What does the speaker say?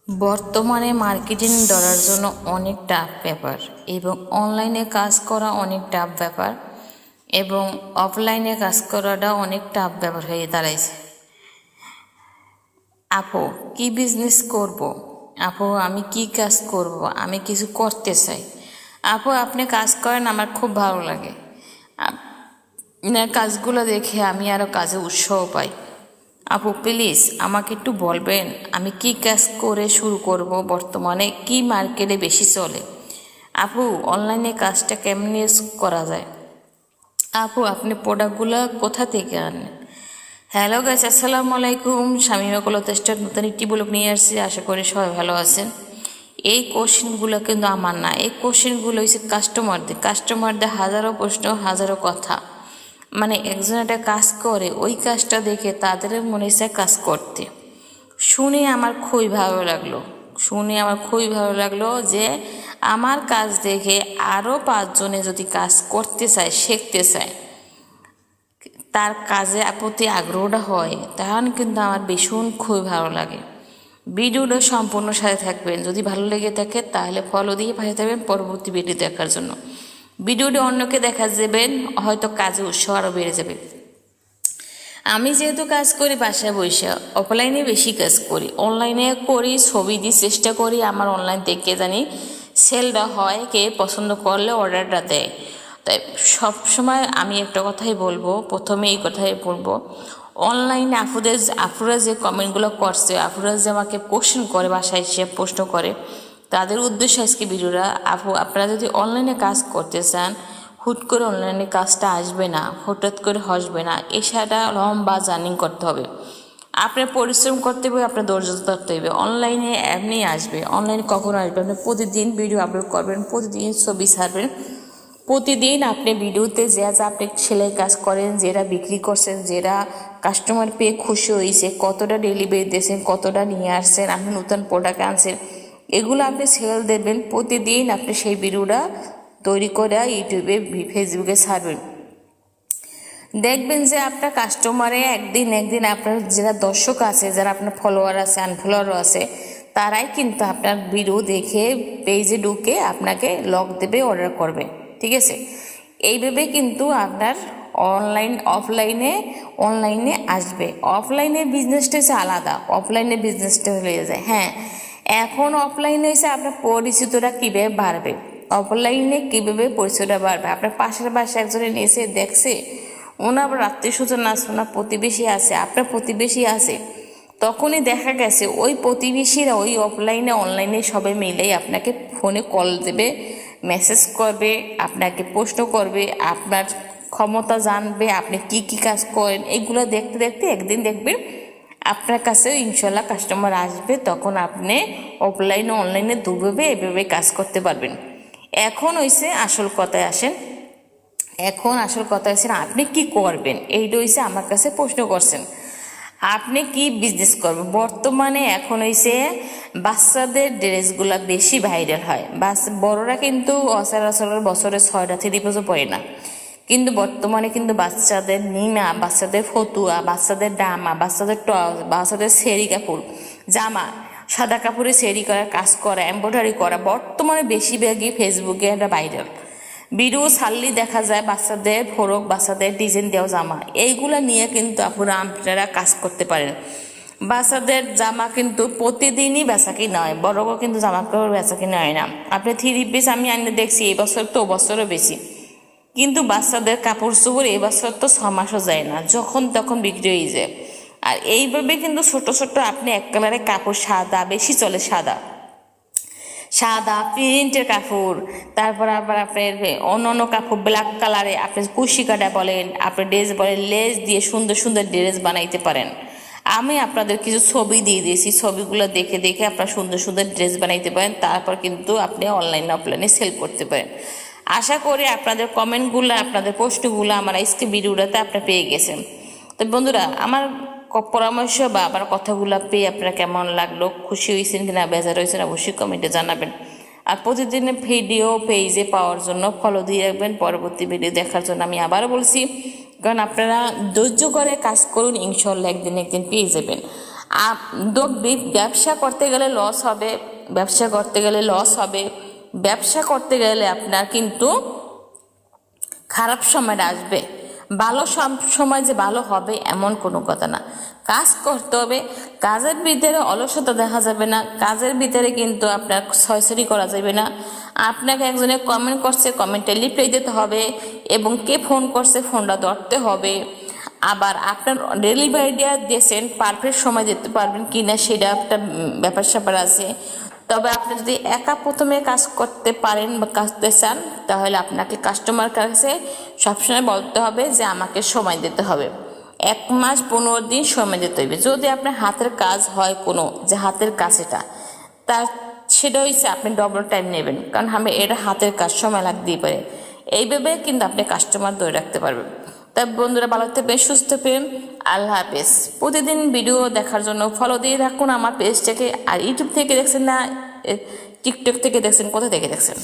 বর্তমানে মার্কেটিং ধরার জন্য অনেক টাফ ব্যাপার এবং অনলাইনে কাজ করা অনেক টাফ ব্যাপার এবং অফলাইনে কাজ করাটা অনেক টাফ ব্যাপার হয়ে দাঁড়াইছে। আপু কি বিজনেস করব? আপু আমি কি কাজ করব? আমি কিছু করতে চাই। আপু আপনি কাজ করেন, আমার খুব ভালো লাগে। আপনার কাজগুলো দেখে আমি আরও কাজে উৎসাহ পাই। আপু প্লিজ আমাকে একটু বলবেন আমি কি কাজ করে শুরু করব, বর্তমানে কি মার্কেটে বেশি চলে। আপু অনলাইনে কাজটা কেমনি করা যায়? আপু আপনি প্রোডাক্টগুলো কোথা থেকে আনেন? হ্যালো গাইস, আসসালামু আলাইকুম। শামীমা কলতেস্টার নতুন একটি ব্লগ নিয়ে আসছি, আশা করি সবাই ভালো আছেন। এই কোশ্চেনগুলো কিন্তু আমার না, এই কোশ্চেনগুলো হচ্ছে কাস্টমারদের হাজারো প্রশ্ন, হাজারো কথা। মানে একজন একটা কাজ করে, ওই কাজটা দেখে তাদের মনে হচ্ছে কাজ করতে। শুনে আমার খুবই ভালো লাগলো যে আমার কাজ দেখে আরও 5 জনে যদি কাজ করতে চায়, শিখতে চায়, তার কাজে প্রতি আগ্রহটা হয়, তাহলে কিন্তু আমার ভীষণ খুবই ভালো লাগে। ভিডিওটা সম্পূর্ণ সাথে থাকবেন, যদি ভালো লেগে থাকে তাহলে ফলো দিয়ে পাশে থাকবেন পরবর্তী ভিডিও দেখার জন্য। ভিডিওটি অন্যকে দেখা যাবেন, হয়তো কাজে উৎসাহ আরও বেড়ে যাবে। আমি যেহেতু কাজ করি বাসায় বসে, অফলাইনে বেশি কাজ করি, অনলাইনে করি, ছবি দিয়ে চেষ্টা করি আমার অনলাইন দেখে জানি সেলটা হয়, কে পছন্দ করলে অর্ডারটা দেয়। তাই সবসময় আমি একটা কথাই বলবো, প্রথমে এই কথাই বলবো, অনলাইনে আপুরা যে কমেন্টগুলো করছে, আপুরা যে আমাকে কোশ্চেন করে, বাসায় এসে প্রশ্ন করে, তাদের উদ্দেশ্যে আজকে ভিডিওটা। আপনারা যদি অনলাইনে কাজ করতে চান, হুট করে অনলাইনে কাজটা আসবে না, হঠাৎ করে আসবে না, এছাড়া লম্বা জার্নি করতে হবে, আপনার পরিশ্রম করতে হবে, আপনার ধৈর্য ধরতে হবে। অনলাইনে এমনি আসবে, অনলাইনে কখন আসবে? আপনি প্রতিদিন ভিডিও আপলোড করবেন, প্রতিদিন ছবি ছাড়বেন, প্রতিদিন আপনি ভিডিওতে যা আপনি সেলাই কাজ করেন, যেটা বিক্রি করছেন, যেটা কাস্টমার পেয়ে খুশি হয়েছে, কতটা ডেলিভারি দিয়েছেন, কতটা নিয়ে আসছেন, আপনি নতুন প্রোডাক্ট আনছেন, এগুলো আপনি সেল দেবেন। প্রতিদিন আপনি সেই ভিডিওটা তৈরি করে ইউটিউবে, ফেসবুকে ছাড়বেন। দেখবেন যে আপনার কাস্টমারে একদিন আপনার যারা দর্শক আছে, যারা আপনার ফলোয়ার আছে, আনফলোয়ারও আছে, তারাই কিন্তু আপনার ভিডিও দেখে পেজে ঢুকে আপনাকে লক দেবে, অর্ডার করবে। ঠিক আছে, এইভাবে কিন্তু আপনার অনলাইনে আসবে। অফলাইনের বিজনেসটা হচ্ছে আলাদা, অফলাইনের বিজনেসটা হয়ে যায়। হ্যাঁ, এখন অফলাইনে হচ্ছে আপনার পরিচিতটা কীভাবে বাড়বে, অফলাইনে কীভাবে পরিচয়টা বাড়বে। আপনার পাশের বাসায় একজনে এসে দেখছে, ওনার আত্মীয় স্বজন আছে, ওনার প্রতিবেশী আছে, আপনার প্রতিবেশী আছে, তখনই দেখা গেছে ওই প্রতিবেশীরা ওই অফলাইনে অনলাইনে সবাই মিলেই আপনাকে ফোনে কল দেবে, মেসেজ করবে, আপনাকে প্রশ্ন করবে, আপনার ক্ষমতা জানবে, আপনি কি কি কাজ করেন। এগুলো দেখতে দেখতে একদিন দেখবেন আপনার কাছে ইনশাল্লাহ কাস্টমার আসবে, তখন আপনি অফলাইনে অনলাইনে দুভাবে এভাবে কাজ করতে পারবেন। এখন আসল কথায় আসেন, আপনি কি করবেন, এইটা আমার কাছে প্রশ্ন করছেন। আপনি কি বিজনেস করবেন? বর্তমানে এখন বাচ্চাদের ড্রেসগুলা বেশি ভাইরাল হয়। বড়রা কিন্তু অচরাচর বছরে 6টা 3 বছর পরে না, কিন্তু বর্তমানে কিন্তু বাচ্চাদের নিমা, বাচ্চাদের ফতুয়া, বাচ্চাদের ডামা, বাচ্চাদের টস, বাচ্চাদের সেরি কাপড়, জামা, সাদা কাপড়ে সেরি করা, কাজ করা, এমব্রয়ডারি করা বর্তমানে বেশিরভাগই ফেসবুকে একটা ভাইরাল। ভিডিও ছাড়লেই দেখা যায় বাচ্চাদের ফরক, বাচ্চাদের ডিজাইন দেওয়া জামা, এইগুলো নিয়ে কিন্তু আপনারা কাজ করতে পারেন। বাচ্চাদের জামা কিন্তু প্রতিদিনই বেচাকিনি হয়, বড়ও কিন্তু জামা কাপড় বেচাকিনি হয় না। আপনি 3 পিস আমি আনি দেখছি, এই বছর তো বছরও বেশি, কিন্তু বাচ্চাদের কাপড় চোপড় এই বছর তো 6 মাসও যায় না, যখন তখন বিক্রি হয়ে যায়। আর এইভাবে কিন্তু ছোট ছোট আপনি এক কালারের কাপড়, সাদা বেশি চলে, সাদা প্রিন্টের কাপড়, তারপর আবার আপনার অন্য কাপড় ব্ল্যাক কালারে, আপনি কুশি কাটা বলেন, আপনি ড্রেস বলেন, লেস দিয়ে সুন্দর সুন্দর ড্রেস বানাইতে পারেন। আমি আপনাদের কিছু ছবি দিয়ে দিয়েছি, ছবিগুলো দেখে দেখে আপনার সুন্দর সুন্দর ড্রেস বানাইতে পারেন, তারপর কিন্তু আপনি অনলাইনে অফলাইনে সেল করতে পারেন। আশা করি আপনাদের কমেন্টগুলো, আপনাদের প্রশ্নগুলো আমার আজকে ভিডিওটাতে আপনি পেয়ে গেছেন। তো বন্ধুরা, আমার পরামর্শ বা আমার কথাগুলো পেয়ে আপনারা কেমন লাগলো, খুশি হয়েছেন কিনা, বেজার হয়েছেন, অবশ্যই কমেন্টে জানাবেন। আর প্রতিদিনের ভিডিও পেজে পাওয়ার জন্য ফলো দিয়ে রাখবেন, পরবর্তী ভিডিও দেখার জন্য আমি আবারও বলছি, কারণ আপনারা ধৈর্য করে কাজ করুন, ইনশাল্লাহ একদিন পেয়ে যাবেন। ব্যবসা করতে গেলে লস হবে, ব্যবসা করতে গেলে লস হবে, ব্যবসা করতে গেলে আপনার কিন্তু খারাপ সময়টা আসবে। ভালো সময় যে ভালো হবে এমন কোনো কথা না। কাজ করতে হবে, কাজের ভিতরে অলসতা দেখা যাবে না, কাজের ভিতরে কিন্তু আপনার ছয়ছড়ি করা যাবে না। আপনাকে একজনে কমেন্ট করছে, কমেন্টে রিপ্লাই দিতে হবে, এবং কে ফোন করছে ফোনটা ধরতে হবে। আবার আপনার ডেলিভারিটা দিয়েছেন পারফেক্ট সময় দিতে পারবেন কি না সেটা একটা ব্যাপার স্যাপার আছে। তবে আপনি যদি একা প্রথমে কাজ করতে পারেন বা করতে চান, তাহলে আপনাকে কাস্টমার কাছে সবসময় বলতে হবে যে আমাকে সময় দিতে হবে, 1 মাস 15 দিন সময় দিতে হবে। যদি আপনার হাতের কাজ হয় কোনো, যে হাতের কাজ তার সেটা হচ্ছে আপনি ডবল টাইম নেবেন, কারণ আমি এটা হাতের কাজ, সময় লাগতেই পারে। এইভাবে কিন্তু আপনি কাস্টমার ধরে রাখতে পারবেন। তাই বন্ধুরা, ভালো থাকবেন, সুস্থ থাকবেন। আল্লাহ হাফেজ। প্রতিদিন ভিডিও দেখার জন্য ফলো দিয়ে রাখুন আমার পেজটাকে। আর ইউটিউব থেকে দেখছেন না, টিকটক থেকে দেখছেন, কোথা থেকে দেখছেন?